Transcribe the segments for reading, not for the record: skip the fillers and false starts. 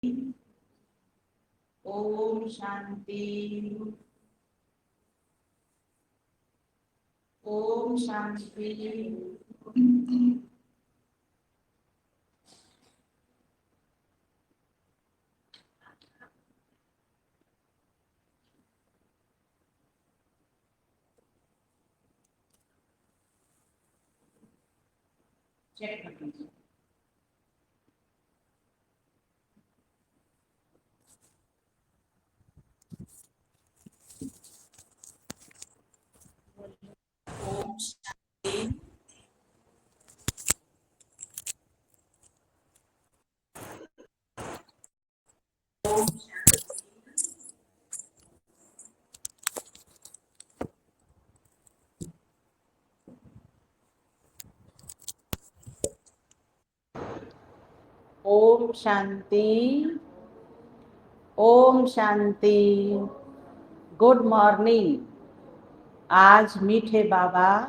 ओम शांति। ओम शांति। चेक कर लीजिए। ओम शांति। ओम ओम शांति। ओम शांति। Good morning. आज मीठे बाबा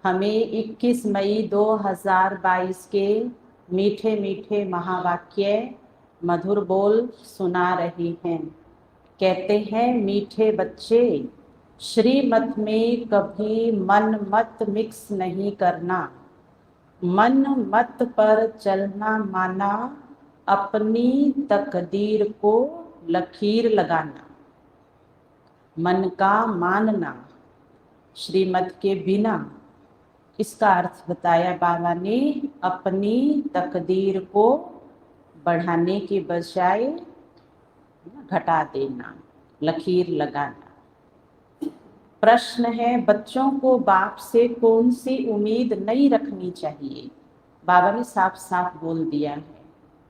हमें 21 मई 2022 के मीठे मीठे महावाक्य मधुर बोल सुना रही हैं। कहते हैं, मीठे बच्चे, श्रीमत में कभी मन मत मिक्स नहीं करना। मन मत पर चलना माना अपनी तकदीर को लकीर लगाना। मन का मानना श्रीमत के बिना, इसका अर्थ बताया बाबा ने, अपनी तकदीर को बढ़ाने के बजाय घटा देना, लकीर लगाना। प्रश्न है, बच्चों को बाप से कौन सी उम्मीद नहीं रखनी चाहिए? बाबा ने साफ साफ बोल दिया है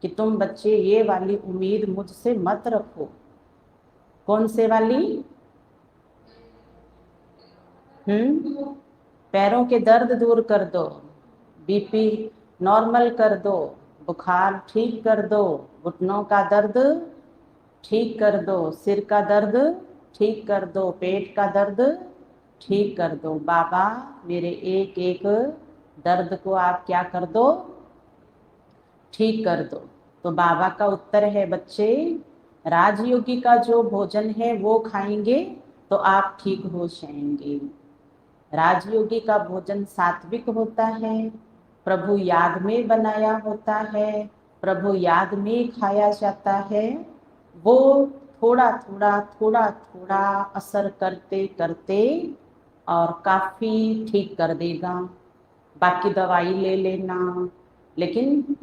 कि तुम बच्चे ये वाली उम्मीद मुझसे मत रखो। कौन से वाली? पैरों के दर्द दूर कर दो, बीपी नॉर्मल कर दो, बुखार ठीक कर दो, घुटनों का दर्द ठीक कर दो, सिर का दर्द ठीक कर दो, पेट का दर्द ठीक कर दो। बाबा मेरे एक एक दर्द को आप क्या कर दो? ठीक कर दो। तो बाबा का उत्तर है, बच्चे, राजयोगी का जो भोजन है वो खाएंगे तो आप ठीक हो जाएंगे। राजयोगी का भोजन सात्विक होता है, प्रभु याद में बनाया होता है, प्रभु याद में खाया जाता है। वो थोड़ा थोड़ा थोड़ा थोड़ा असर करते करते और काफी ठीक कर देगा। बाकी दवाई ले लेना, लेकिन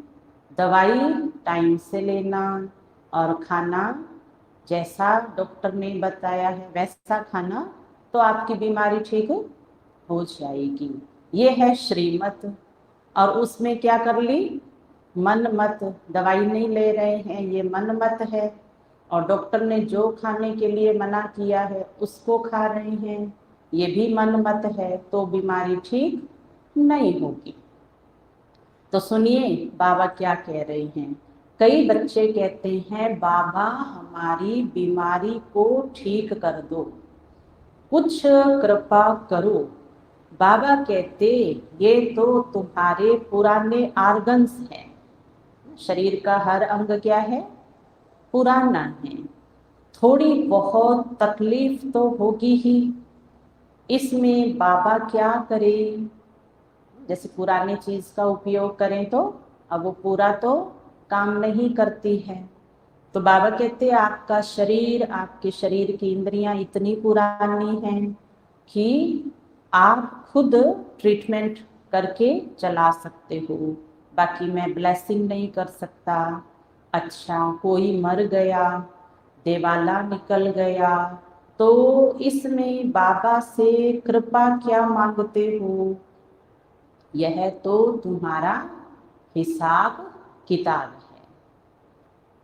दवाई टाइम से लेना और खाना जैसा डॉक्टर ने बताया है वैसा खाना, तो आपकी बीमारी ठीक हो जाएगी। ये है श्रीमत। और उसमें क्या कर ली? मन मत। दवाई नहीं ले रहे हैं, ये मन मत है। और डॉक्टर ने जो खाने के लिए मना किया है उसको खा रहे हैं, ये भी मन मत है, तो बीमारी ठीक नहीं होगी। तो सुनिए बाबा क्या कह रहे हैं। कई बच्चे कहते हैं, बाबा हमारी बीमारी को ठीक कर दो, कुछ कृपा करो। बाबा कहते, ये तो तुम्हारे पुराने आर्गन्स हैं। शरीर का हर अंग क्या है? पुराना है। थोड़ी बहुत तकलीफ तो होगी ही, इसमें बाबा क्या करें? जैसे पुरानी चीज का उपयोग करें तो अब वो पूरा तो काम नहीं करती है। तो बाबा कहते हैं, आपका शरीर, आपके शरीर की इंद्रियां इतनी पुरानी हैं कि आप खुद ट्रीटमेंट करके चला सकते हो, बाकी मैं ब्लेसिंग नहीं कर सकता। अच्छा, कोई मर गया, देवाला निकल गया, तो इसमें बाबा से कृपा क्या मांगते हो? यह तो तुम्हारा हिसाब किताब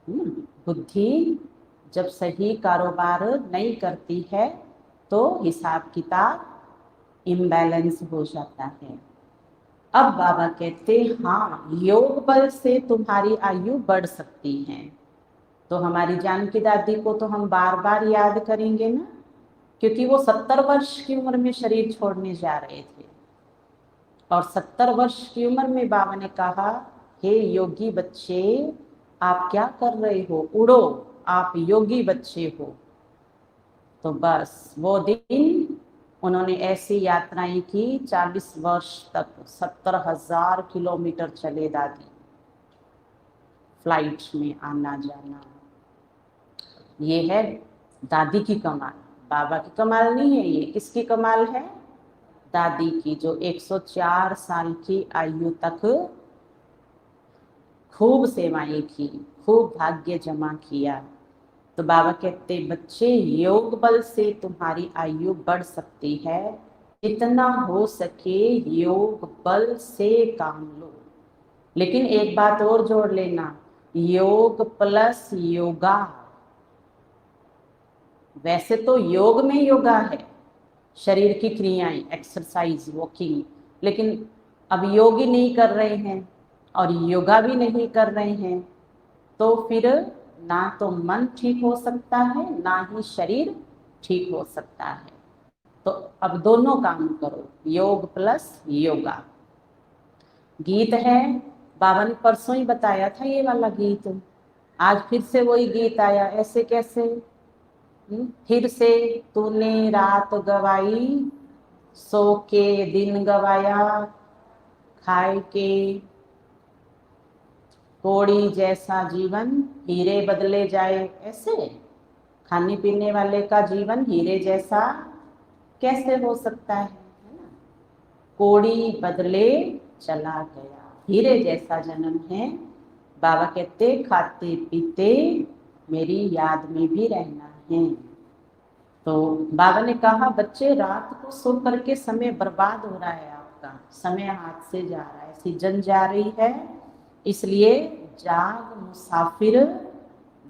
है। बुद्धि जब सही कारोबार नहीं करती है तो हिसाब किताब इम्बैलेंस हो जाता है। अब बाबा कहते, हाँ, योग बल से तुम्हारी आयु बढ़ सकती है। तो हमारी जानकी दादी को तो हम बार बार याद करेंगे ना, क्योंकि वो 70 वर्ष की उम्र में शरीर छोड़ने जा रहे थे। और 70 वर्ष की उम्र में बाबा ने कहा, हे योगी बच्चे, आप क्या कर रहे हो, उड़ो, आप योगी बच्चे हो। तो बस वो दिन उन्होंने ऐसी यात्राएं की, 40 वर्ष तक 70,000 किलोमीटर चले दादी, फ्लाइट में आना जाना। ये है दादी की कमाल, बाबा की कमाल नहीं है। ये किसकी कमाल है? दादी की, जो 104 साल की आयु तक खूब सेवाएं की, खूब भाग्य जमा किया। तो बाबा कहते, बच्चे योग बल से तुम्हारी आयु बढ़ सकती है, जितना हो सके योग बल से काम लो। लेकिन एक बात और जोड़ लेना, योग प्लस योगा। वैसे तो योग में योगा है, शरीर की क्रियाएं, एक्सरसाइज, वॉकिंग, लेकिन अब योग ही नहीं कर रहे हैं और योगा भी नहीं कर रहे हैं, तो फिर ना तो मन ठीक हो सकता है, ना ही शरीर ठीक हो सकता है। तो अब दोनों काम करो, योग प्लस योगा। गीत है, बाबा ने परसों ही बताया था ये वाला गीत, आज फिर से वही गीत आया। ऐसे कैसे? फिर से तूने रात गवाई, सो के दिन गवाया, खाए के कोड़ी जैसा जीवन हीरे बदले जाए। ऐसे खाने पीने वाले का जीवन हीरे जैसा कैसे हो सकता है ना? कोड़ी बदले चला गया, हीरे जैसा जन्म है। बाबा कहते, खाते पीते मेरी याद में भी रहना है। तो बाबा ने कहा, बच्चे रात को सो करके समय बर्बाद हो रहा है, आपका समय हाथ से जा रहा है, सीजन जा रही है, इसलिए जाग मुसाफिर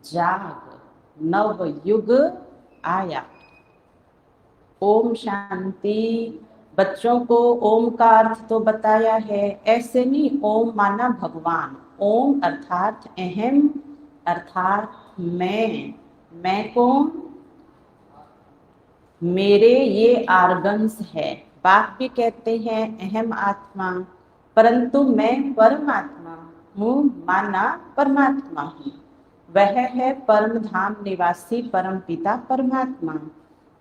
जाग, नव युग आया। ओम शांति। बच्चों को ओम का अर्थ तो बताया है, ऐसे नहीं ओम माना भगवान, ओम अर्थात अहम, अर्थात मैं कौन? मेरे ये आर्गन्स है। बाप भी कहते हैं अहम आत्मा, परंतु मैं परमात्मा हूँ, माना परमात्मा हूँ। वह है परम धाम निवासी परम पिता परमात्मा।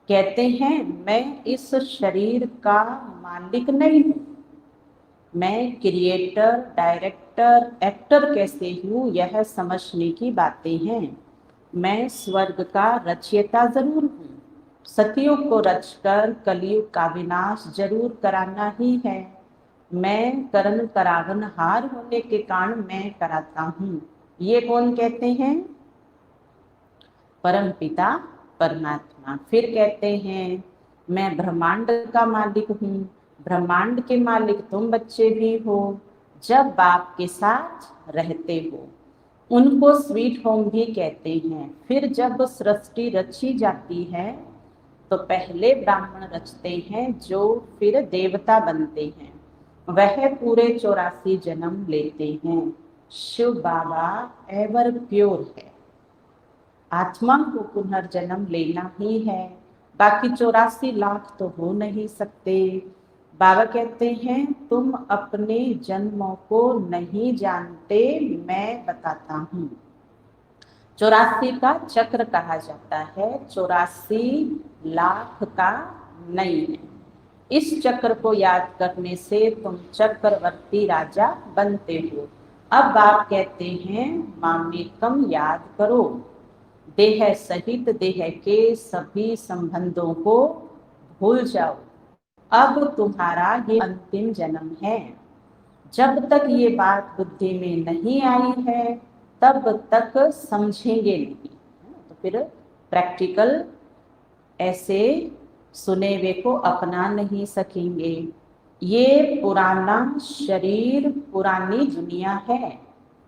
कहते हैं मैं इस शरीर का मालिक नहीं हूँ, मैं क्रिएटर, डायरेक्टर, एक्टर कैसे हूँ, यह समझने की बातें हैं। मैं स्वर्ग का रचयिता जरूर हूँ, सतयुग को रचकर कलयुग का विनाश जरूर कराना ही है। मैं करण करावनहार होने के कारण मैं कराता हूँ। ये कौन कहते हैं? परम पिता परमात्मा। फिर कहते हैं मैं ब्रह्मांड का मालिक हूँ, ब्रह्मांड के मालिक तुम बच्चे भी हो, जब बाप के साथ रहते हो। उनको स्वीट होम भी कहते हैं। फिर जब सृष्टि रची जाती है तो पहले ब्राह्मण रचते हैं, जो फिर देवता बनते हैं, वह पूरे 84 जन्म लेते हैं। शिव बाबा एवर प्योर है, आत्मा को पुनर्जन्म लेना ही है, बाकी 84 लाख तो हो नहीं सकते। बाबा कहते हैं तुम अपने जन्मों को नहीं जानते, मैं बताता हूँ। 84 का चक्र कहा जाता है, 84 लाख का नहीं है। इस चक्र को याद करने से तुम चक्रवर्ती राजा बनते हो। अब बाप कहते हैं मामेकम याद करो, देह सहित देह के सभी संबंधों को भूल जाओ। अब तुम्हारा ये अंतिम जन्म है। जब तक ये बात बुद्धि में नहीं आई है तब तक समझेंगे नहीं। तो फिर प्रैक्टिकल ऐसे सुने हुए को अपना नहीं सकेंगे। ये पुराना शरीर, पुरानी दुनिया है,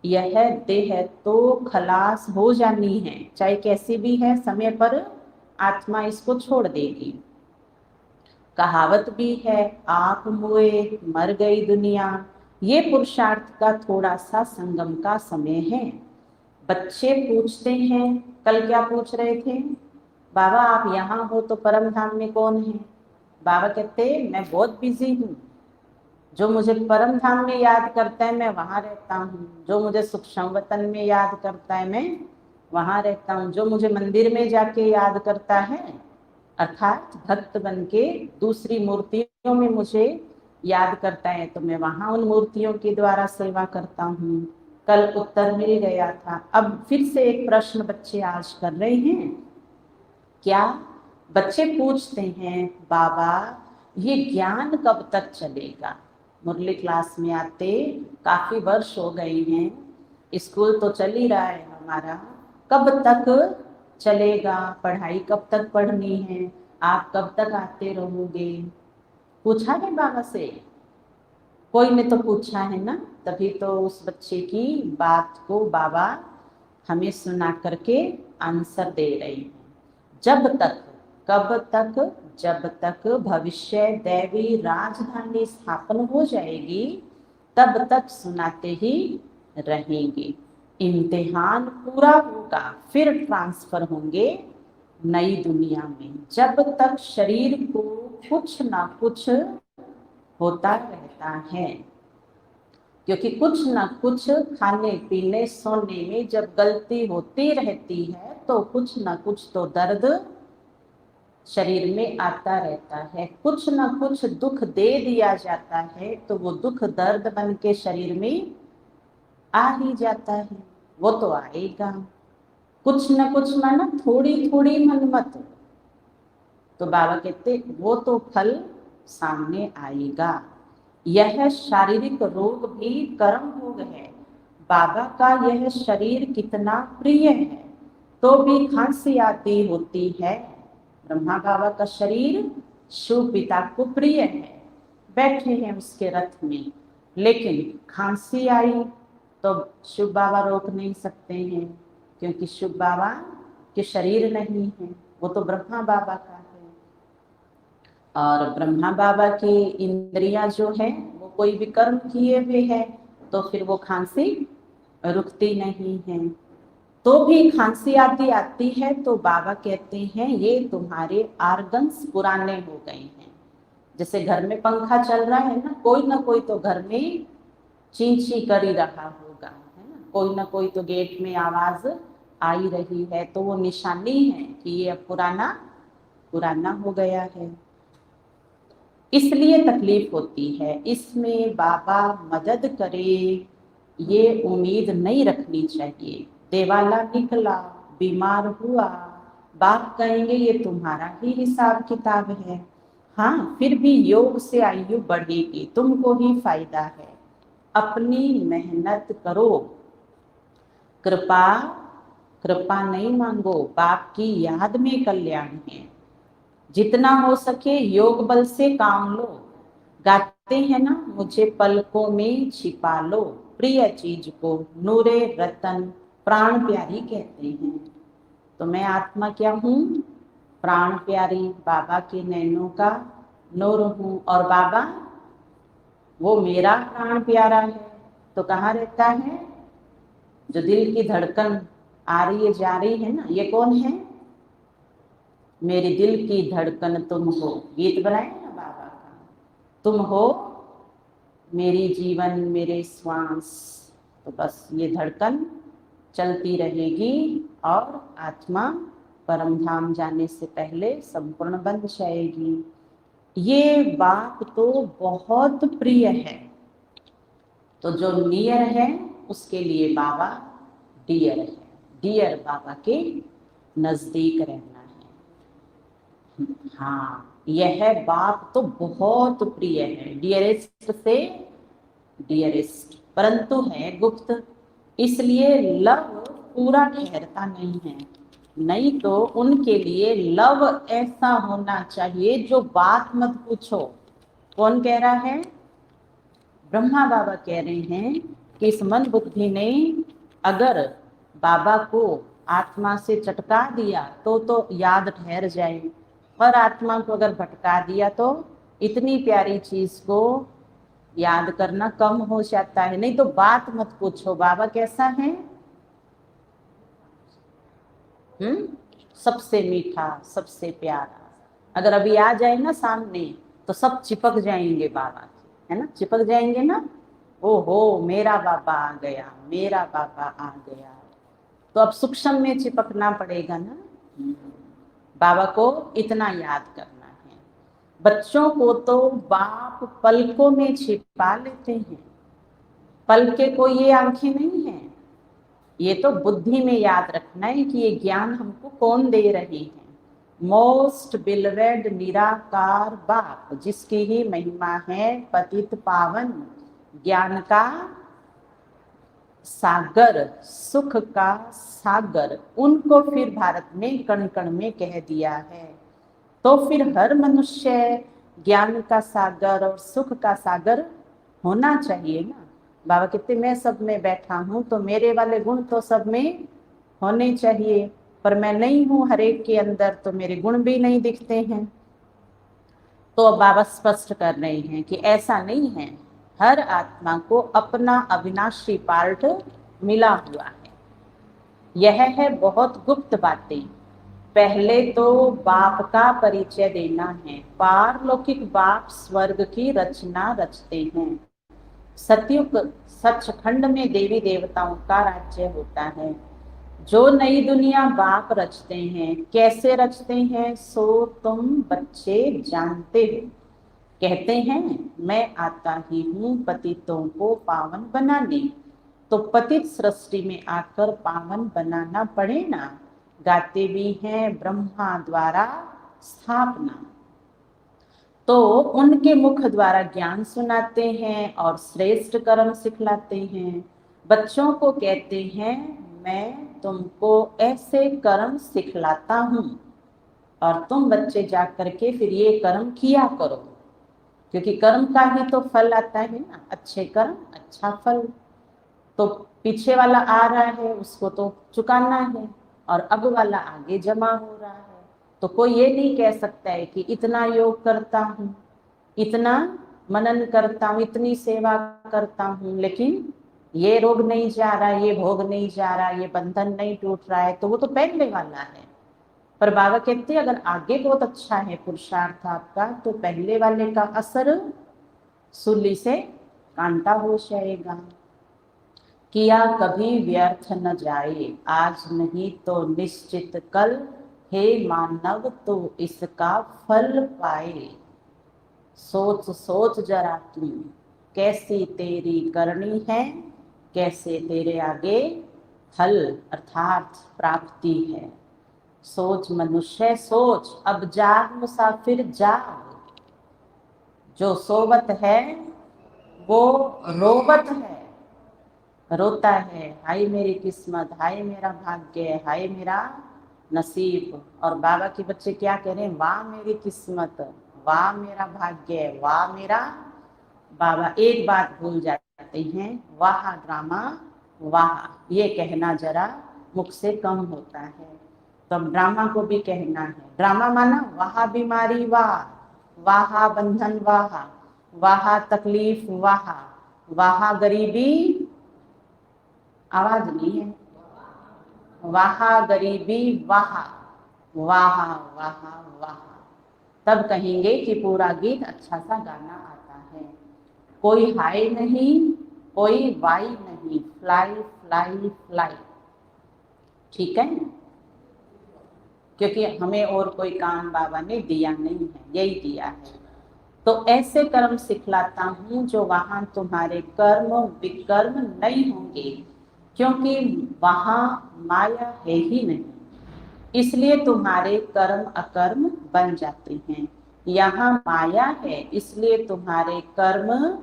यह देह तो खलास हो जानी है, चाहे कैसी भी है, समय पर आत्मा इसको छोड़ देगी। कहावत भी है, आप मुए मर गई दुनिया। ये पुरुषार्थ का थोड़ा सा संगम का समय है। बच्चे पूछते हैं, कल क्या पूछ रहे थे? बाबा आप यहाँ हो तो परम धाम में कौन है? बाबा कहते मैं बहुत बिजी हूँ, जो मुझे परम धाम में याद करता है मैं वहां रहता हूँ, जो मुझे सूक्ष्म वतन में याद करता है मैं वहां रहता हूँ, जो मुझे मंदिर में जाके याद करता है अर्थात भक्त बन के दूसरी मूर्तियों में मुझे याद करता है तो मैं वहां उन मूर्तियों के द्वारा सेवा करता हूँ। कल उत्तर मिल गया था, अब फिर से एक प्रश्न बच्चे आज कर रहे हैं। क्या बच्चे पूछते हैं बाबा ये ज्ञान कब तक चलेगा? मुरली क्लास में आते काफी वर्ष हो गए हैं, स्कूल तो चल ही रहा है हमारा, कब तक चलेगा? पढ़ाई कब तक पढ़नी है? आप कब तक आते रहोगे? पूछा है बाबा से? कोई ने तो पूछा है ना, तभी तो उस बच्चे की बात को बाबा हमें सुना करके आंसर दे रहे हैं। जब तक, कब तक? जब तक भविष्य दैवी राजधानी स्थापन हो जाएगी तब तक सुनाते ही रहेंगे। इम्तिहान पूरा होगा फिर ट्रांसफर होंगे नई दुनिया में। जब तक शरीर को कुछ ना कुछ होता रहता है, क्योंकि कुछ ना कुछ खाने पीने सोने में जब गलती होती रहती है तो कुछ ना कुछ तो दर्द शरीर में आता रहता है, कुछ ना कुछ दुख दे दिया जाता है तो वो दुख दर्द बन के शरीर में आ ही जाता है, वो तो आएगा। कुछ ना कुछ माना थोड़ी थोड़ी मनमत, तो बाबा कहते वो तो फल सामने आएगा। यह शारीरिक रोग भी कर्म भोग है। बाबा का यह शरीर कितना प्रिय है तो भी खांसी आती होती है। ब्रह्मा बाबा का शरीर शिव पिता को प्रिय है, बैठे हैं उसके रथ में, लेकिन खांसी आई तो शिव बाबा रोक नहीं सकते हैं, क्योंकि शिव बाबा के शरीर नहीं है, वो तो ब्रह्मा बाबा का है। और ब्रह्मा बाबा की इंद्रियां जो है वो कोई भी कर्म किए हुए है तो फिर वो खांसी रुकती नहीं है। तो भी खांसी आती आती है तो बाबा कहते हैं ये तुम्हारे आर्गन्स पुराने हो गए हैं। जैसे घर में पंखा चल रहा है ना कोई तो घर में ची ची कर ही रहा होगा, है ना कोई तो गेट में आवाज आ ही रही है, तो वो निशानी है कि ये अब पुराना पुराना हो गया है, इसलिए तकलीफ होती है। इसमें बाबा मदद करे ये उम्मीद नहीं रखनी चाहिए। देवाला निकला, बीमार हुआ, बाप कहेंगे ये तुम्हारा ही हिसाब किताब है। हाँ, फिर भी योग से आयु बढ़ेगी, तुमको ही फायदा है। अपनी मेहनत करो, कृपा कृपा नहीं मांगो, बाप की याद में कल्याण है। जितना हो सके योग बल से काम लो। गाते हैं ना, मुझे पलकों में छिपा लो, प्रिय चीज को नूरे रतन प्राण प्यारी कहते हैं। तो मैं आत्मा क्या हूँ? प्राण प्यारी, बाबा के नैनों का नूर हूँ। और बाबा वो मेरा प्राण प्यारा है तो कहाँ रहता है? जो दिल की धड़कन आ रही है जा रही है ना, ये कौन है? मेरे दिल की धड़कन तुम हो, गीत बनाए ना बाबा का, तुम हो मेरी जीवन मेरे श्वास। तो बस ये धड़कन चलती रहेगी और आत्मा परम धाम जाने से पहले संपूर्ण बन जाएगी। ये बात तो बहुत प्रिय है, तो जो नियर है उसके लिए बाबा डियर है। डियर बाबा के नजदीक रहना है। हाँ, यह बात तो बहुत प्रिय है, डियरेस्ट से डियरेस्ट, परंतु है गुप्त, इसलिए लव पूरा ठहरता नहीं है। नहीं तो उनके लिए लव ऐसा होना चाहिए जो बात मत पूछो। कौन कह रहा है? ब्रह्मा बाबा कह रहे हैं कि इस मन बुद्धि ने अगर बाबा को आत्मा से चटका दिया तो याद ठहर जाए, और आत्मा को अगर भटका दिया तो इतनी प्यारी चीज को याद करना कम हो जाता है। नहीं तो बात मत पूछो, बाबा कैसा है? सबसे मीठा, सबसे प्यारा। अगर अभी आ जाए ना सामने तो सब चिपक जाएंगे बाबा के, है ना, चिपक जाएंगे ना, ओहो मेरा बाबा आ गया, मेरा बाबा आ गया। तो अब सूक्ष्म में चिपकना पड़ेगा ना। बाबा को इतना याद करना है। बच्चों को तो बाप पलकों में छिपा लेते हैं, पलके को ये आंखें नहीं है। ये तो बुद्धि में याद रखना है कि ये ज्ञान हमको कौन दे रहे हैं। मोस्ट बिलवेड निराकार बाप, जिसकी ही महिमा है पतित पावन, ज्ञान का सागर, सुख का सागर, उनको फिर भारत में कण कण में कह दिया है। तो फिर हर मनुष्य ज्ञान का सागर और सुख का सागर होना चाहिए ना। बाबा कहते मैं सब में बैठा हूं तो मेरे वाले गुण तो सब में होने चाहिए, पर मैं नहीं हूं हर एक के अंदर, तो मेरे गुण भी नहीं दिखते हैं। तो अब बाबा स्पष्ट कर रहे हैं कि ऐसा नहीं है, हर आत्मा को अपना अविनाशी पार्ट मिला हुआ है। यह है बहुत गुप्त बातें। पहले तो बाप का परिचय देना है। पारलौकिक बाप स्वर्ग की रचना रचते हैं। सतयुग सचखंड में देवी देवताओं का राज्य होता है। जो नई दुनिया बाप रचते हैं, कैसे रचते हैं सो तुम बच्चे जानते हो। कहते हैं मैं आता ही हूँ पतितों को पावन बनाने, तो पतित सृष्टि में आकर पावन बनाना पड़े ना। गाते भी हैं ब्रह्मा द्वारा स्थापना, तो उनके मुख द्वारा ज्ञान सुनाते हैं और श्रेष्ठ कर्म सिखलाते हैं। बच्चों को कहते हैं मैं तुमको ऐसे कर्म सिखलाता हूँ और तुम बच्चे जा करके फिर ये कर्म किया करो, क्योंकि कर्म का ही तो फल आता है ना, अच्छे कर्म अच्छा फल। तो पीछे वाला आ रहा है उसको तो चुकाना है, और अब वाला आगे जमा हो रहा है। तो कोई ये नहीं कह सकता है कि इतना योग करता हूँ, इतना मनन करता हूँ, इतनी सेवा करता हूँ, लेकिन ये रोग नहीं जा रहा, ये भोग नहीं जा रहा, ये बंधन नहीं टूट रहा है, तो वो तो पहले वाला है। पर बाबा कहते हैं अगर आगे बहुत अच्छा है पुरुषार्थ आपका, तो पहले वाले का असर सूली से कांटा हो जाएगा। किया कभी व्यर्थ न जाए, आज नहीं तो निश्चित कल, हे मानव तो इसका फल पाए। सोच सोच जरा तू, कैसी तेरी करनी है, कैसे तेरे आगे फल अर्थात प्राप्ति है। सोच मनुष्य सोच, अब जाग मुसाफिर जाग। जो सोवत है वो रोवत है, रोता है हाय मेरी किस्मत, हाय मेरा भाग्य, हाय मेरा नसीब। और बाबा के बच्चे क्या कह रहे हैं, वाह मेरी किस्मत, वाह मेरा भाग्य, वाह मेरा। बाबा एक बात भूल जाते हैं, वाह ड्रामा वाह, ये कहना जरा मुख से कम होता है। तो अब ड्रामा को भी कहना है। ड्रामा माना वाह बीमारी वाह, वाह बंधन वाह, वाह तकलीफ वाह, वाह गरीबी, आवाज नहीं है, वाह गरीबी वाह, वाह वाह वाह। तब कहेंगे कि पूरा गीत अच्छा सा गाना आता है। कोई हाय नहीं, कोई वाई नहीं, फ्लाई फ्लाई फ्लाई। ठीक है, क्योंकि हमें और कोई काम बाबा ने दिया नहीं है, यही दिया है। तो ऐसे कर्म सिखलाता हूँ जो वहां तुम्हारे कर्म विकर्म नहीं होंगे, क्योंकि वहां माया है ही नहीं, इसलिए तुम्हारे कर्म अकर्म बन जाते हैं। यहाँ माया है, इसलिए तुम्हारे कर्म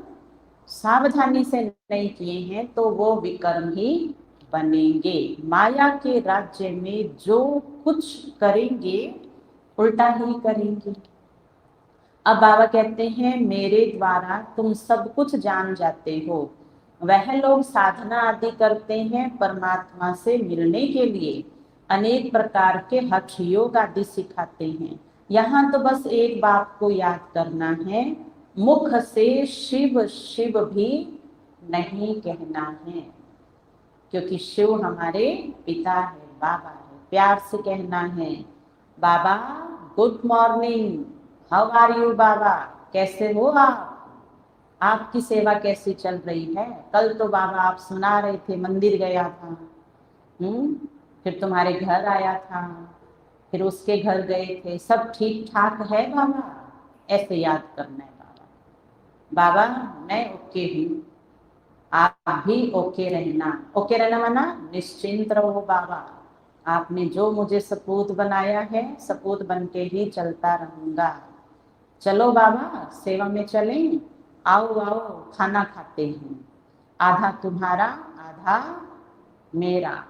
सावधानी से नहीं किए हैं तो वो विकर्म ही बनेंगे। माया के राज्य में जो कुछ करेंगे उल्टा ही करेंगे। अब बाबा कहते हैं मेरे द्वारा तुम सब कुछ जान जाते हो। वह लोग साधना आदि करते हैं परमात्मा से मिलने के लिए, अनेक प्रकार के हठ योग आदि सिखाते हैं। यहाँ तो बस एक बात को याद करना है, मुख से शिव शिव भी नहीं कहना है, क्योंकि शिव हमारे पिता है, बाबा है। प्यार से कहना है बाबा good morning, how are you बाबा, कैसे हो आप। आपकी सेवा कैसी चल रही है? कल तो बाबा आप सुना रहे थे मंदिर गया था, फिर तुम्हारे घर आया था, फिर उसके घर गए थे, सब ठीक ठाक है बाबा? ऐसे याद करना है बाबा। बाबा मैं ओके हूँ, आप भी ओके रहना। ओके रहना माना निश्चिंत रहो बाबा, आपने जो मुझे सपूत बनाया है सपूत बन के ही चलता रहूंगा। चलो बाबा सेवा में चलें, आओ आओ खाना खाते हैं, आधा तुम्हारा आधा मेरा,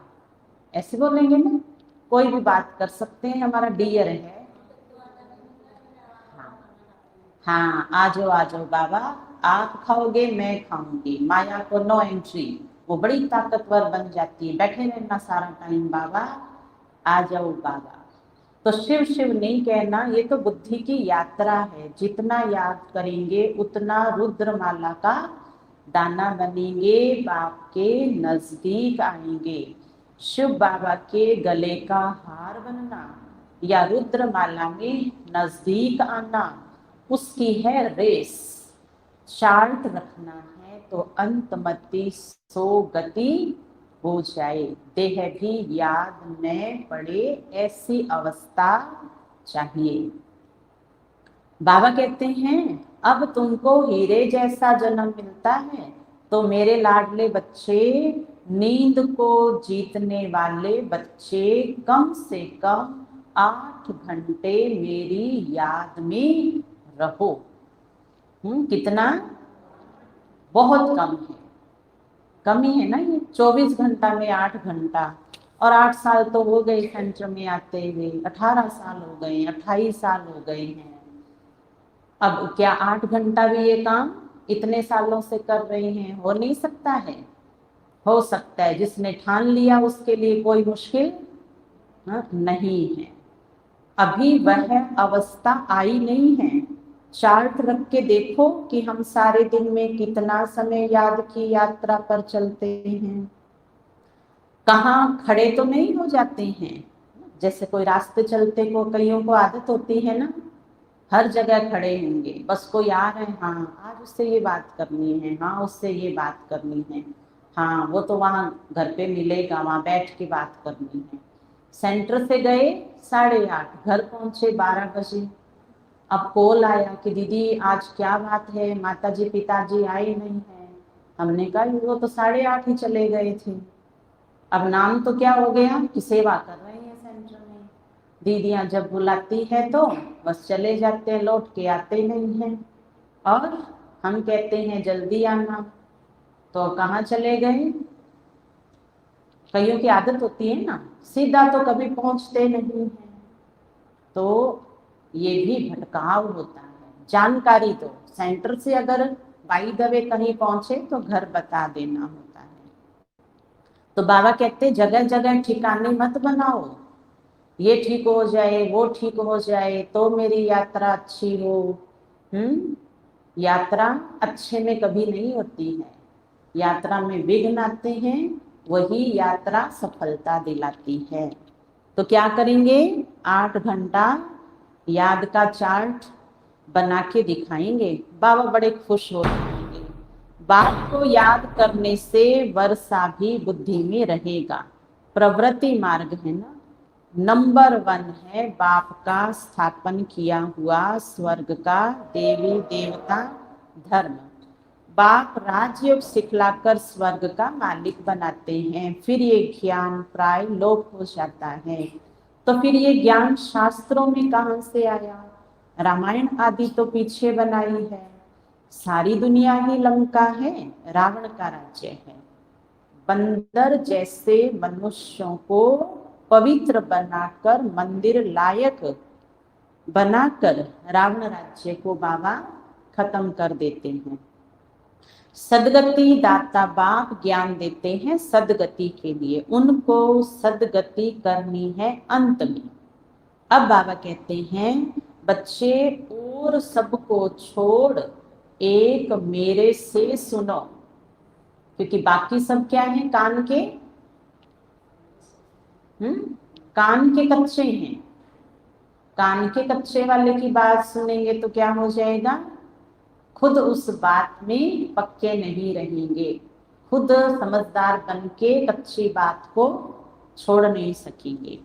ऐसे बोलेंगे ना? कोई भी बात कर सकते हैं, हमारा डियर है। हाँ हाँ, आ जाओ बाबा, आप खाओगे मैं खाऊंगी, माया को नो एंट्री, वो बड़ी ताकतवर बन जाती है, बैठे रहना सारा टाइम बाबा, आ जाओ बाबा। तो शिव शिव नहीं कहना, ये तो बुद्धि की यात्रा है, जितना याद करेंगे उतना रुद्रमाला का दाना बनेंगे, बाप के नजदीक आएंगे। शिव बाबा के गले का हार बनना या रुद्रमाला में नजदीक आना, उसकी है रेस। चार्ट रखना है तो अंतमति सो गति हो जाए, देह भी याद न पड़े, ऐसी अवस्था चाहिए। बाबा कहते हैं अब तुमको हीरे जैसा जन्म मिलता है, तो मेरे लाडले बच्चे, नींद को जीतने वाले बच्चे, कम से कम 8 घंटे मेरी याद में रहो। कितना? बहुत कम है, कमी है ना ये। 24 घंटा में 8 घंटा, और 8 साल तो हो गए सेंटर में आते हुए, 18 साल हो गए, 28 साल हो गए हैं। अब क्या 8 घंटा भी ये काम इतने सालों से कर रहे हैं? हो नहीं सकता है? हो सकता है, जिसने ठान लिया उसके लिए कोई मुश्किल नहीं है। अभी वह अवस्था आई नहीं है। चार्ट रख के देखो कि हम सारे दिन में कितना समय याद की यात्रा पर चलते हैं। कहाँ खड़े तो नहीं हो जाते हैं, जैसे कोई रास्ते चलते को कईयों को आदत होती है ना, हर जगह खड़े होंगे, बस कोई आ रहे हैं, हाँ आज उससे ये बात करनी है, हाँ उससे ये बात करनी है, हाँ वो तो वहाँ घर पे मिलेगा, वहाँ बैठ के बात करनी है। सेंटर से गए 8:30, घर पहुंचे 12 बजे। अब कॉल आया कि दीदी आज क्या बात है, माताजी पिताजी आए नहीं है। हमने कहा वो तो 8:30 ही चले गए थे। अब नाम तो क्या हो गया कि सेवा कर रहे हैं सेंटर में। दीदियां जब बुलाती है तो बस चले जाते हैं, लौट के आते नहीं हैं। और हम कहते हैं जल्दी आना, तो कहाँ चले गए? कईयों की आदत होती है ना, सीधा तो कभी पहुंचते नहीं है, तो ये भी भटकाव होता है। जानकारी दो, सेंटर से अगर बाई द वे कहीं पहुंचे तो घर बता देना होता है। तो बाबा कहते जगह जगह ठिकाने मत बनाओ, ये ठीक हो जाए वो ठीक हो जाए तो मेरी यात्रा अच्छी हो। यात्रा अच्छे में कभी नहीं होती है, यात्रा में विघ्न आते हैं, वही यात्रा सफलता दिलाती है। तो क्या करेंगे? 8 घंटा याद का चार्ट बना के दिखाएंगे, बाबा बड़े खुश हो जाएंगे। बाप को याद करने से वर्षा भी बुद्धि में रहेगा। प्रवृत्ति मार्ग है ना, नंबर 1 है बाप का स्थापन किया हुआ स्वर्ग का देवी देवता धर्म। बाप राजयोग सिखलाकर स्वर्ग का मालिक बनाते हैं, फिर ये ज्ञान प्राय लोप हो जाता है। तो फिर ये ज्ञान शास्त्रों में कहां से आया? रामायण आदि तो पीछे बनाई है। सारी दुनिया ही लंका है, रावण का राज्य है। बंदर जैसे मनुष्यों को पवित्र बनाकर, मंदिर लायक बनाकर रावण राज्य को बाबा खत्म कर देते हैं। सदगति दाता बाप ज्ञान देते हैं सदगति के लिए, उनको सदगति करनी है अंत में। अब बाबा कहते हैं बच्चे और सबको छोड़ एक मेरे से सुनो, क्योंकि बाकी सब क्या है? कान के कान के कच्चे हैं। कान के कच्चे वाले की बात सुनेंगे तो क्या हो जाएगा? खुद उस बात में पक्के नहीं रहेंगे, खुद समझदार बन के कच्ची बात को छोड़ नहीं सकेंगे।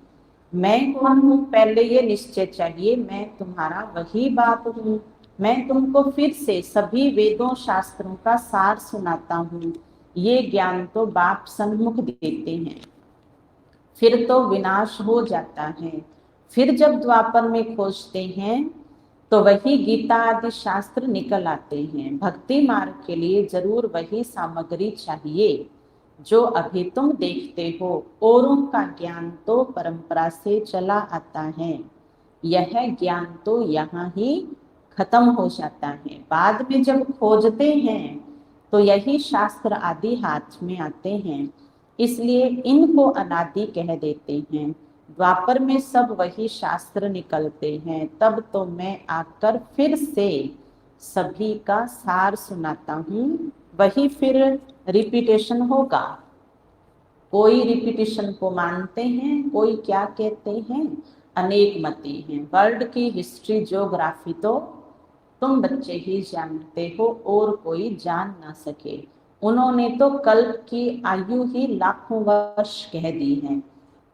मैं कौन हूँ पहले ये निश्चय चाहिए, मैं तुम्हारा वही बाप हूँ। मैं तुमको फिर से सभी वेदों शास्त्रों का सार सुनाता हूँ। ये ज्ञान तो बाप सन्मुख देते हैं, फिर तो विनाश हो जाता है। फिर जब द्वापर में खोजते हैं तो वही गीता आदि शास्त्र निकल आते हैं। भक्ति मार्ग के लिए जरूर वही सामग्री चाहिए जो अभी तुम देखते हो। औरों का ज्ञान तो परंपरा से चला आता है, यह ज्ञान तो यहाँ ही खत्म हो जाता है। बाद में जब खोजते हैं तो यही शास्त्र आदि हाथ में आते हैं, इसलिए इनको अनादि कह देते हैं। द्वापर में सब वही शास्त्र निकलते हैं, तब तो मैं आकर फिर से सभी का सार सुनाता हूँ। वही फिर रिपीटेशन होगा। कोई रिपीटेशन को मानते हैं, कोई क्या कहते हैं, अनेक मती हैं। वर्ल्ड की हिस्ट्री ज्योग्राफी तो तुम बच्चे ही जानते हो और कोई जान ना सके। उन्होंने तो कल्प की आयु ही लाखों वर्ष कह दी है।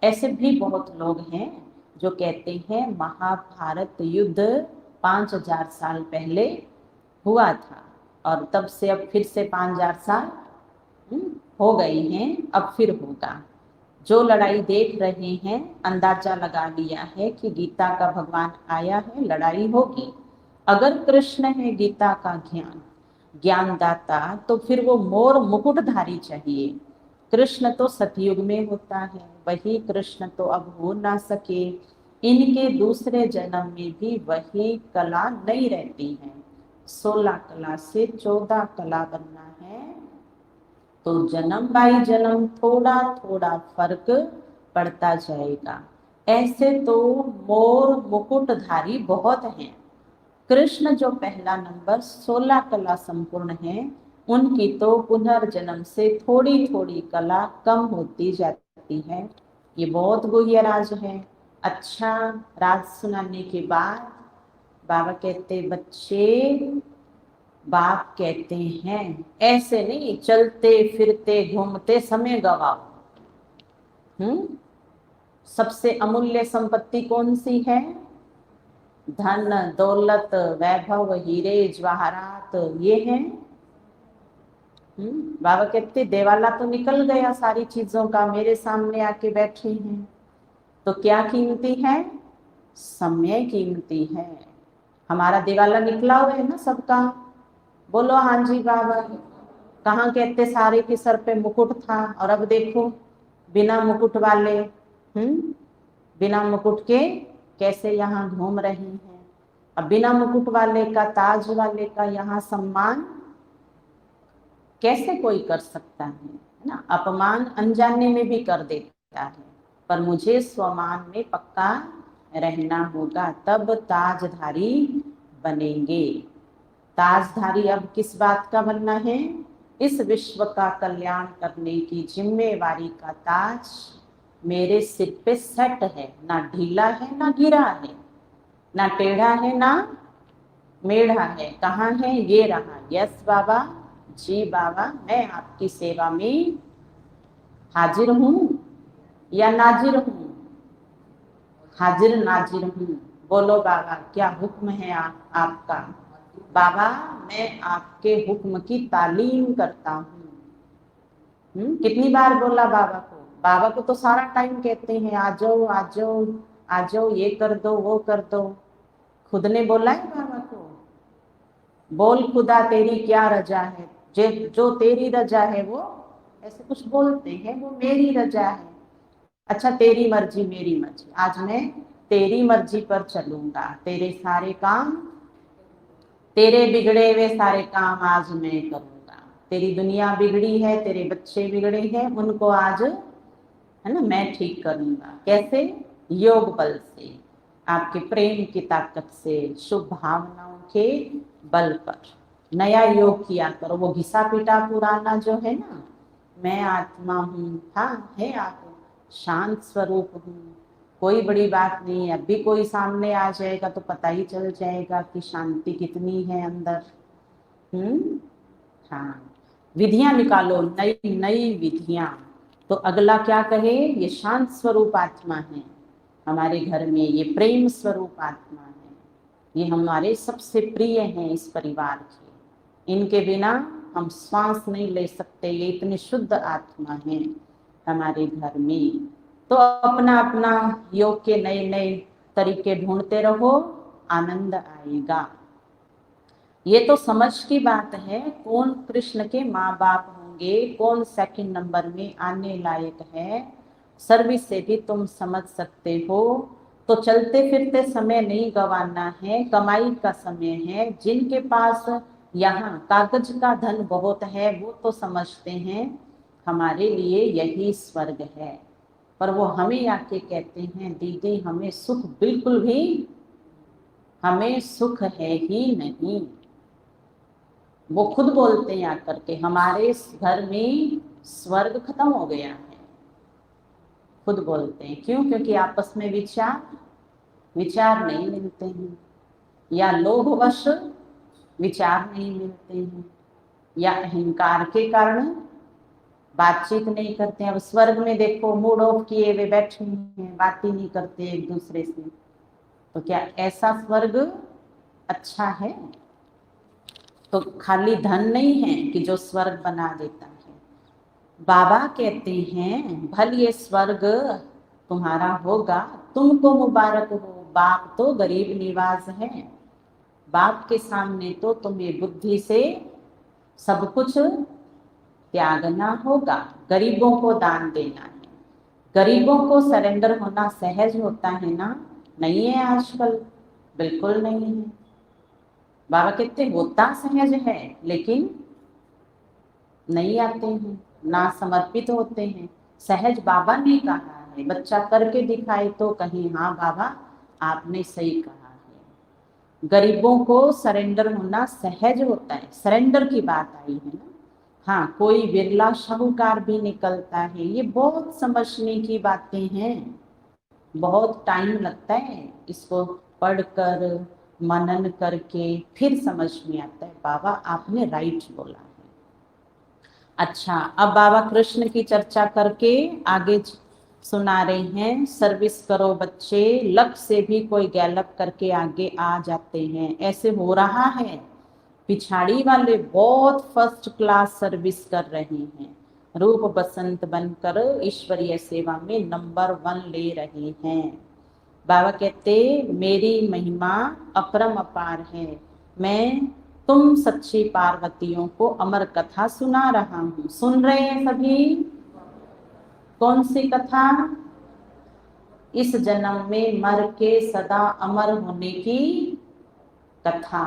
ऐसे भी बहुत लोग हैं जो कहते हैं महाभारत युद्ध 5000 साल पहले हुआ था और तब से अब फिर से 5000 साल हो गए हैं, अब फिर होगा। जो लड़ाई देख रहे हैं अंदाजा लगा लिया है कि गीता का भगवान आया है, लड़ाई होगी। अगर कृष्ण है गीता का ज्ञानदाता तो फिर वो मोर मुकुटधारी चाहिए। कृष्ण तो सतयुग में होता है, वही कृष्ण तो अब हो ना सके। इनके दूसरे जन्म में भी वही कला नहीं रहती है। 16 कला से 14 कला बनना है तो जन्म बाई जन्म थोड़ा थोड़ा फर्क पड़ता जाएगा। ऐसे तो मोर मुकुटधारी बहुत हैं। कृष्ण जो पहला नंबर 16 कला संपूर्ण है, उनकी तो पुनर्जन्म से थोड़ी थोड़ी कला कम होती जाती है। ये बहुत गुह्य राज है। अच्छा, राज सुनाने के बाद बाबा कहते बच्चे, बाप कहते हैं ऐसे नहीं चलते फिरते घूमते समय गवाओ। सबसे अमूल्य संपत्ति कौन सी है? धन दौलत वैभव हीरे जवाहरात ये हैं। बाबा कहते देवाला तो निकल गया सारी चीजों का, मेरे सामने आके बैठे हैं, तो क्या कीमती है? समय कीमती है। हमारा दिवाला निकला हुआ है ना सबका, बोलो हाँ जी बाबा। कहाँ कहते सारे के सर पे मुकुट था और अब देखो बिना मुकुट वाले, बिना मुकुट के कैसे यहाँ घूम रहे हैं। अब बिना मुकुट वाले का, ताज वाले का यहाँ सम्मान कैसे कोई कर सकता है ना? अपमान अनजाने में भी कर देता है, पर मुझे स्वमान में पक्का रहना होगा, तब ताजधारी बनेंगे। ताजधारी अब किस बात का बनना है? इस विश्व का कल्याण करने की जिम्मेवारी का ताज मेरे सिर पे सेट है, ना ढीला है ना गिरा है, ना टेढ़ा है ना मेढ़ा है। कहाँ है? ये रहा। यस बाबा, जी बाबा, मैं आपकी सेवा में हाजिर हूँ या नाजिर हूँ? हाजिर नाजिर हूँ। बोलो बाबा क्या हुक्म है आपका? बाबा मैं आपके हुक्म की तालीम करता हूँ। कितनी बार बोला बाबा को? बाबा को तो सारा टाइम कहते हैं आ जाओ आ जाओ आ जाओ, ये कर दो वो कर दो। खुद ने बोला है बाबा को, बोल खुदा तेरी क्या रजा है, जो तेरी रजा है वो, ऐसे कुछ बोलते हैं, वो मेरी रजा है। अच्छा तेरी मर्जी मेरी मर्जी, आज मैं तेरी मर्जी पर चलूंगा। तेरे सारे काम, तेरे बिगड़े हुए सारे काम आज मैं करूंगा। तेरी दुनिया बिगड़ी है, तेरे बच्चे बिगड़े हैं, उनको आज है ना मैं ठीक करूंगा। कैसे? योग बल से, आपके प्रेम की ताकत से, शुभ भावनाओं के बल पर नया योग किया करो। वो घिसा पिटा पुराना जो है ना, मैं आत्मा हूँ, हाँ है आप, शांत स्वरूप हूँ, कोई बड़ी बात नहीं है। अभी कोई सामने आ जाएगा तो पता ही चल जाएगा कि शांति कितनी है अंदर। हाँ, विधियां निकालो, नई नई विधियां। तो अगला क्या कहे, ये शांत स्वरूप आत्मा है हमारे घर में, ये प्रेम स्वरूप आत्मा है, ये हमारे सबसे प्रिय हैं इस परिवार के, इनके बिना हम श्वास नहीं ले सकते, ये इतनी शुद्ध आत्मा है हमारे घर में। तो अपना अपना योग के नए नए तरीके ढूंढते रहो, आनंद आएगा। ये तो समझ की बात है, कौन कृष्ण के माँ बाप होंगे, कौन सेकंड नंबर में आने लायक है, सर्विस से भी तुम समझ सकते हो। तो चलते फिरते समय नहीं गंवाना है, कमाई का समय है। जिनके पास यहाँ कागज का धन बहुत है वो तो समझते हैं हमारे लिए यही स्वर्ग है, पर वो हमें आके कहते हैं दीदी हमें सुख बिल्कुल भी, हमें सुख है ही नहीं। वो खुद बोलते हैं आकर के हमारे घर में स्वर्ग खत्म हो गया है, खुद बोलते हैं। क्यों? क्योंकि आपस में विचार विचार नहीं मिलते हैं, या लोभवश विचार नहीं मिलते हैं, या अहंकार के कारण बातचीत नहीं करते हैं। अब स्वर्ग में देखो मूड ऑफ किए वे बैठे हैं, बात ही नहीं करते एक दूसरे से। तो क्या ऐसा स्वर्ग अच्छा है? तो खाली धन नहीं है कि जो स्वर्ग बना देता है। बाबा कहते हैं भल ये स्वर्ग तुम्हारा होगा, तुमको मुबारक हो। बाप तो गरीब निवाज है, बाप के सामने तो तुम्हें बुद्धि से सब कुछ त्यागना होगा, गरीबों को दान देना है। गरीबों को सरेंडर होना सहज होता है ना? नहीं है आजकल, बिल्कुल नहीं है। बाबा कहते होता सहज है लेकिन नहीं आते हैं, ना समर्पित होते हैं। सहज बाबा ने कहा है, बच्चा करके दिखाए तो कहीं हाँ बाबा आपने सही कहा है। गरीबों को सरेंडर होना सहज होता है, सरेंडर की बात आई है ना। हाँ, कोई विरला शाहूकार भी निकलता है, ये बहुत समझने की बातें हैं, बहुत टाइम लगता है इसको पढ़कर मनन करके फिर समझ में आता है। बाबा आपने राइट बोला है। अच्छा, अब बाबा कृष्ण की चर्चा करके आगे सुना रहे हैं। सर्विस करो बच्चे, लक से भी कोई गैलप करके आगे आ जाते हैं, ऐसे हो रहा है। पिछाड़ी वाले बहुत फर्स्ट क्लास सर्विस कर रहे हैं, रूप बसंत बनकर ईश्वरीय सेवा में नंबर 1 ले रहे हैं। बाबा कहते मेरी महिमा अपरम अपार है, मैं तुम सच्ची पार्वतियों को अमर कथा सुना रहा हूँ। सुन रहे हैं सभी? कौन सी कथा? इस जन्म में मर के सदा अमर होने की कथा।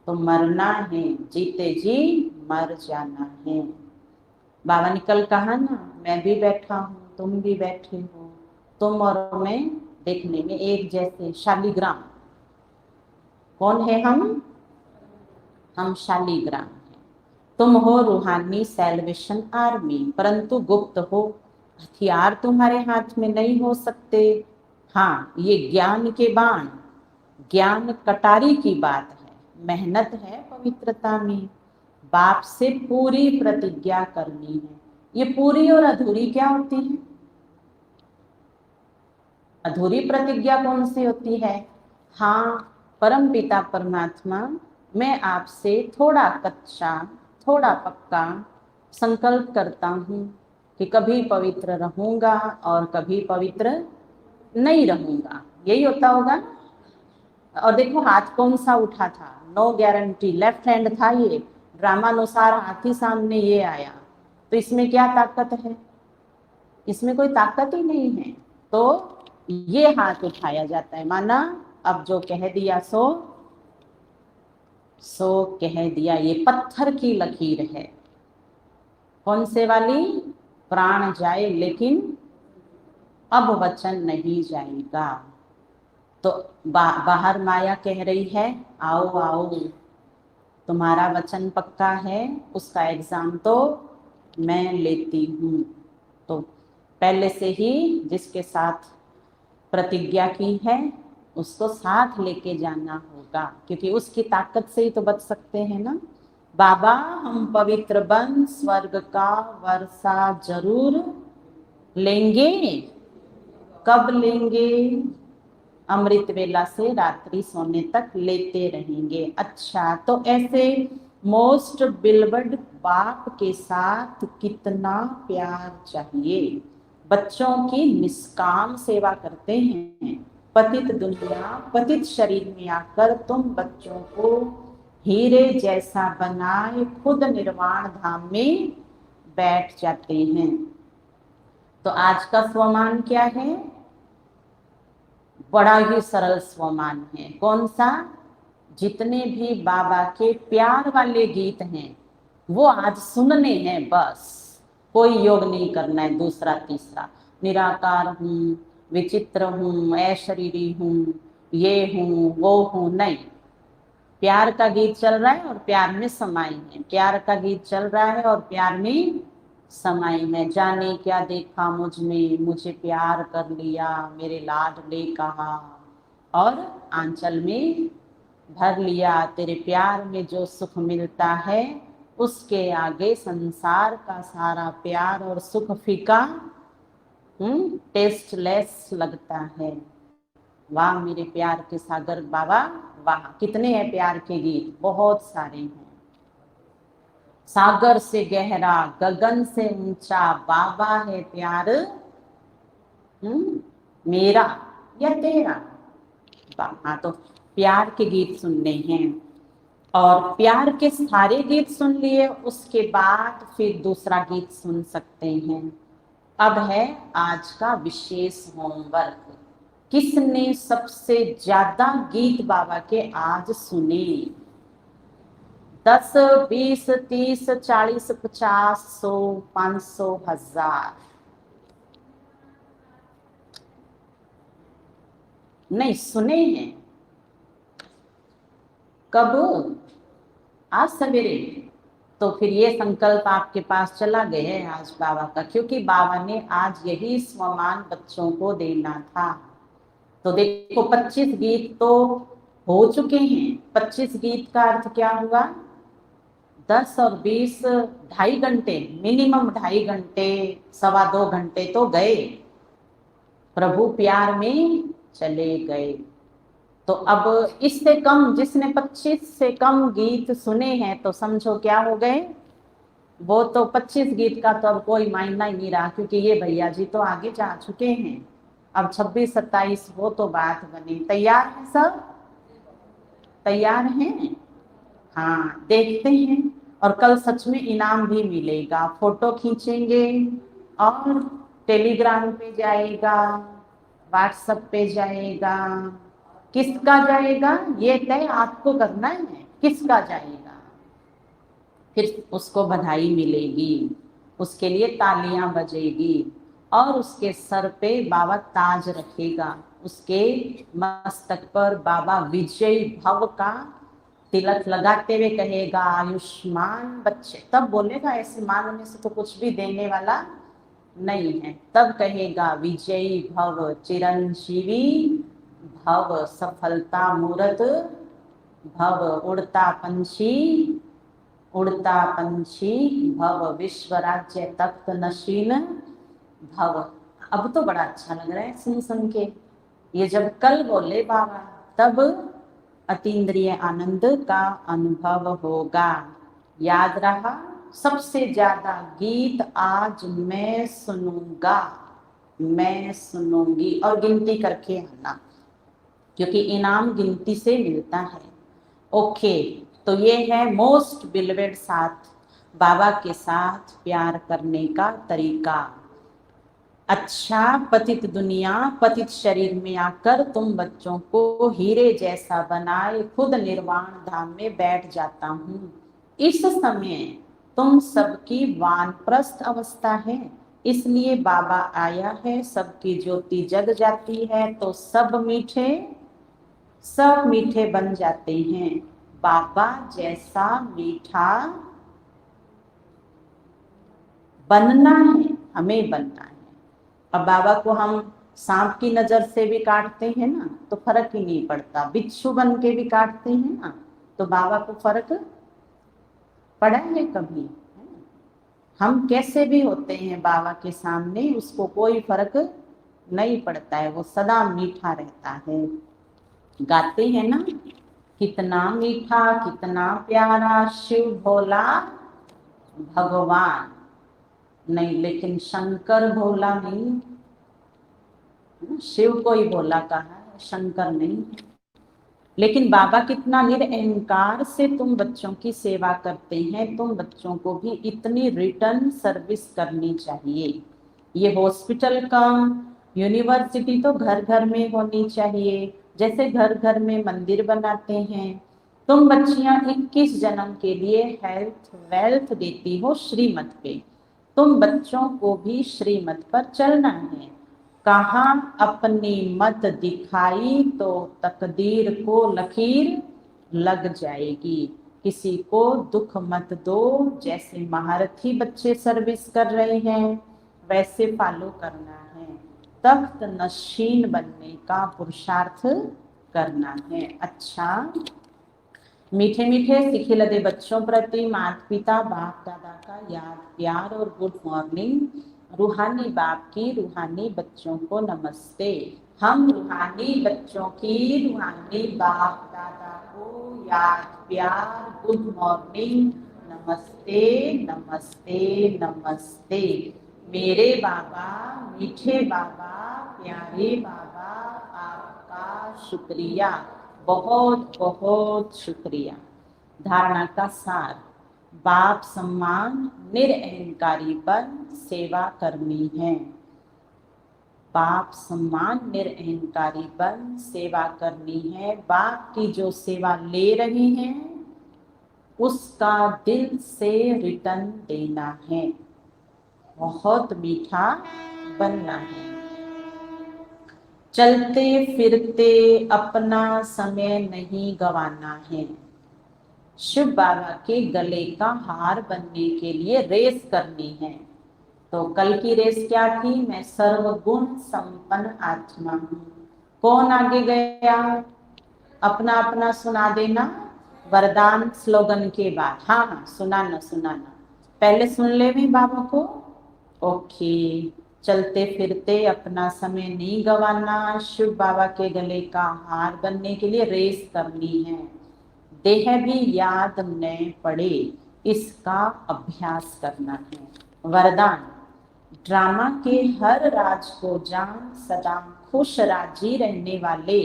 तो मरना है, जीते जी मर जाना है। बाबा ने कल कहा ना, मैं भी बैठा हूँ तुम भी बैठे हो, तुम और मैं देखने में एक जैसे शालीग्राम। कौन है हम शालीग्राम हैं। तुम हो रूहानी सैल्वेशन आर्मी, परंतु गुप्त हो, हथियार तुम्हारे हाथ में नहीं हो सकते। हाँ, ये ज्ञान के बाण, ज्ञान कटारी की बात है, मेहनत है पवित्रता में। बाप से पूरी प्रतिज्ञा करनी है। ये पूरी और अधूरी क्या होती है? अधूरी प्रतिज्ञा कौन सी होती है? हाँ, परम पिता परमात्मा, मैं आपसे थोड़ा कच्चा थोड़ा पक्का संकल्प करता हूँ कि कभी पवित्र रहूंगा और कभी पवित्र नहीं रहूंगा। यही होता होगा। और देखो हाथ कौन सा उठा था, नो गारंटी, लेफ्ट हैंड था ये, ड्रामानुसार हाथ ही सामने ये आया। तो इसमें क्या ताकत है? इसमें कोई ताकत ही नहीं है। तो ये हाथ उठाया जाता है, माना अब जो कह दिया सो सो कह दिया। ये पत्थर की लकीर है। कौन से वाली? प्राण जाए लेकिन अब वचन नहीं जाएगा। तो बाहर माया कह रही है आओ आओ, तुम्हारा वचन पक्का है, उसका एग्जाम तो मैं लेती हूँ। तो पहले से ही जिसके साथ प्रतिज्ञा की है उसको साथ लेके जाना होगा, क्योंकि उसकी ताकत से ही तो बच सकते हैं ना। बाबा हम पवित्र बन स्वर्ग का वर्षा जरूर लेंगे। कब लेंगे? अमृत वेला से रात्रि सोने तक लेते रहेंगे। अच्छा, तो ऐसे मोस्ट बिलवर्ड बाप के साथ कितना प्यार चाहिए। बच्चों की निष्काम सेवा करते हैं। पतित दुनिया पतित शरीर में आकर तुम बच्चों को हीरे जैसा बनाए खुद निर्वाण धाम में बैठ जाते हैं। तो आज का स्वमान क्या है? बड़ा ही सरल स्वमान है। कौन सा? जितने भी बाबा के प्यार वाले गीत हैं वो आज सुनने हैं बस। कोई योग नहीं करना है दूसरा तीसरा। निराकार हूँ, विचित्र हूँ, अशरीरी हूँ, ये हूँ वो हूँ, नहीं। प्यार का गीत चल रहा है और प्यार में समाई है। प्यार का गीत चल रहा है और प्यार में समाई है। जाने क्या देखा मुझ में, मुझे प्यार कर लिया, मेरे लाडले कहा और आंचल में भर लिया। तेरे प्यार में जो सुख मिलता है उसके आगे संसार का सारा प्यार और सुख फीका टेस्टलेस लगता है। वाह मेरे प्यार के सागर बाबा, वाह। कितने हैं प्यार के गीत? बहुत सारे हैं। सागर से गहरा गगन से ऊंचा बाबा है प्यार मेरा या तेरा। हाँ, तो प्यार के गीत सुनने हैं और प्यार के सारे गीत सुन लिए, उसके बाद फिर दूसरा गीत सुन सकते हैं। अब है आज का विशेष होमवर्क। किसने सबसे ज्यादा गीत बाबा के आज सुने? 10, 20, 30, 40, 50, 100, 500, 1000? नहीं सुने हैं। कब? आज सवेरे। तो फिर ये संकल्प आपके पास चला गया है आज बाबा का, क्योंकि बाबा ने आज यही स्वमान बच्चों को देना था। तो देखो 25 गीत तो हो चुके हैं। 25 गीत का अर्थ क्या हुआ? 10 और 20, 2.5 घंटे, मिनिमम 2.5 घंटे, 2.25 घंटे तो गए, प्रभु प्यार में चले गए। तो अब इससे कम, जिसने 25 से कम गीत सुने हैं तो समझो क्या हो गए? वो तो 25 गीत का तो अब कोई मायना ही नहीं रहा, क्योंकि ये भैया जी तो आगे जा चुके हैं। अब 26, 27 वो तो बात बनी। तैयार है सब? तैयार हैं? हाँ, देखते हैं। और कल सच में इनाम भी मिलेगा। फोटो खींचेंगे और टेलीग्राम पे जाएगा, व्हाट्सएप पे जाएगा। किसका जाएगा ये तय आपको करना है, किसका जाएगा। फिर उसको बधाई मिलेगी, उसके लिए तालियां बजेगी और उसके सर पे बाबा ताज रखेगा। उसके मस्तक पर बाबा विजयी भव का तिलक लगाते हुए कहेगा आयुष्मान बच्चे। तब बोलेगा, ऐसे मांगने से तो कुछ भी देने वाला नहीं है। तब कहेगा विजयी भव, चिरंजीवी भव, सफलता मूरत भव, उड़ता पंछी भव, विश्व राज्य तख्त नशीन भव। अब तो बड़ा अच्छा लग रहा है सुन सुन के। ये जब कल बोले बाबा तब अतीन्द्रिय आनंद का अनुभव होगा। याद रहा, सबसे ज्यादा गीत आज मैं सुनूंगा, मैं सुनूंगी। और गिनती करके आना, क्योंकि इनाम गिनती से मिलता है। ओके, तो ये है मोस्ट बिलवेड साथ, बाबा के साथ प्यार करने का तरीका। अच्छा, पतित दुनिया पतित शरीर में आकर तुम बच्चों को हीरे जैसा बनाए खुद निर्वाण धाम में बैठ जाता हूँ। इस समय तुम सबकी वानप्रस्थ अवस्था है, इसलिए बाबा आया है। सबकी ज्योति जग जाती है तो सब मीठे बन जाते हैं। बाबा जैसा मीठा बनना है, हमें बनना है। अब बाबा को हम सांप की नजर से भी काटते हैं ना तो फर्क ही नहीं पड़ता, बिच्छू बन के भी काटते हैं ना तो बाबा को फर्क पड़ा है कभी? हम कैसे भी होते हैं बाबा के सामने उसको कोई फर्क नहीं पड़ता है, वो सदा मीठा रहता है। गाते हैं ना, कितना मीठा कितना प्यारा शिव भोला भगवान, नहीं लेकिन शंकर भोला नहीं, शिव को ही भोला कहा है, शंकर नहीं। लेकिन बाबा कितना निरअहकार से तुम बच्चों की सेवा करते हैं, तुम बच्चों को भी इतनी रिटर्न सर्विस करनी चाहिए। ये हॉस्पिटल का, यूनिवर्सिटी तो घर घर में होनी चाहिए, जैसे घर घर में मंदिर बनाते हैं। तुम बच्चियां 21 जन्म के लिए हेल्थ वेल्थ देती हो श्रीमत पे, तुम बच्चों को भी श्रीमत पर चलना है। कहाँ अपनी मत दिखाई तो तकदीर को लकीर लग जाएगी। किसी को दुख मत दो, जैसे महारथी बच्चे सर्विस कर रहे हैं वैसे फॉलो करना है। तख्त नशीन बनने का पुरुषार्थ करना है। अच्छा, मीठे मीठे सिखिलदे बच्चों प्रति माता पिता बाप दादा का याद प्यार और गुड मॉर्निंग। रूहानी बाप की रूहानी बच्चों को नमस्ते। हम रूहानी बच्चों की रूहानी बाप दादा को याद प्यार गुड मॉर्निंग, नमस्ते नमस्ते नमस्ते। मेरे बाबा मीठे बाबा प्यारे बाबा, आपका शुक्रिया, बहुत बहुत शुक्रिया। धारणा का सार, बाप सम्मान निरअहंकारी पर सेवा करनी है। बाप सम्मान निरअहंकारी पर सेवा करनी है। बाप की जो सेवा ले रहे हैं उसका दिल से रिटर्न देना है, बहुत मीठा बनना है। चलते फिरते अपना समय नहीं गंवाना है। शिव बाबा के गले का हार बनने के लिए रेस करनी है। तो कल की रेस क्या थी? मैं सर्वगुण संपन्न आत्मा हूँ। कौन आगे गया? अपना अपना सुना देना वरदान स्लोगन के बाद। हाँ हाँ, सुनाना सुनाना, पहले सुन ले भी बाबा को। ओके, चलते फिरते अपना समय नहीं गंवाना, शिव बाबा के गले का हार बनने के लिए रेस करनी है। देह भी याद न पड़े, इसका अभ्यास करना है। वरदान, ड्रामा के हर राज को जान, सदा खुश राजी रहने वाले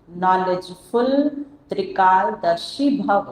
नॉलेजफुल त्रिकालदर्शी भव।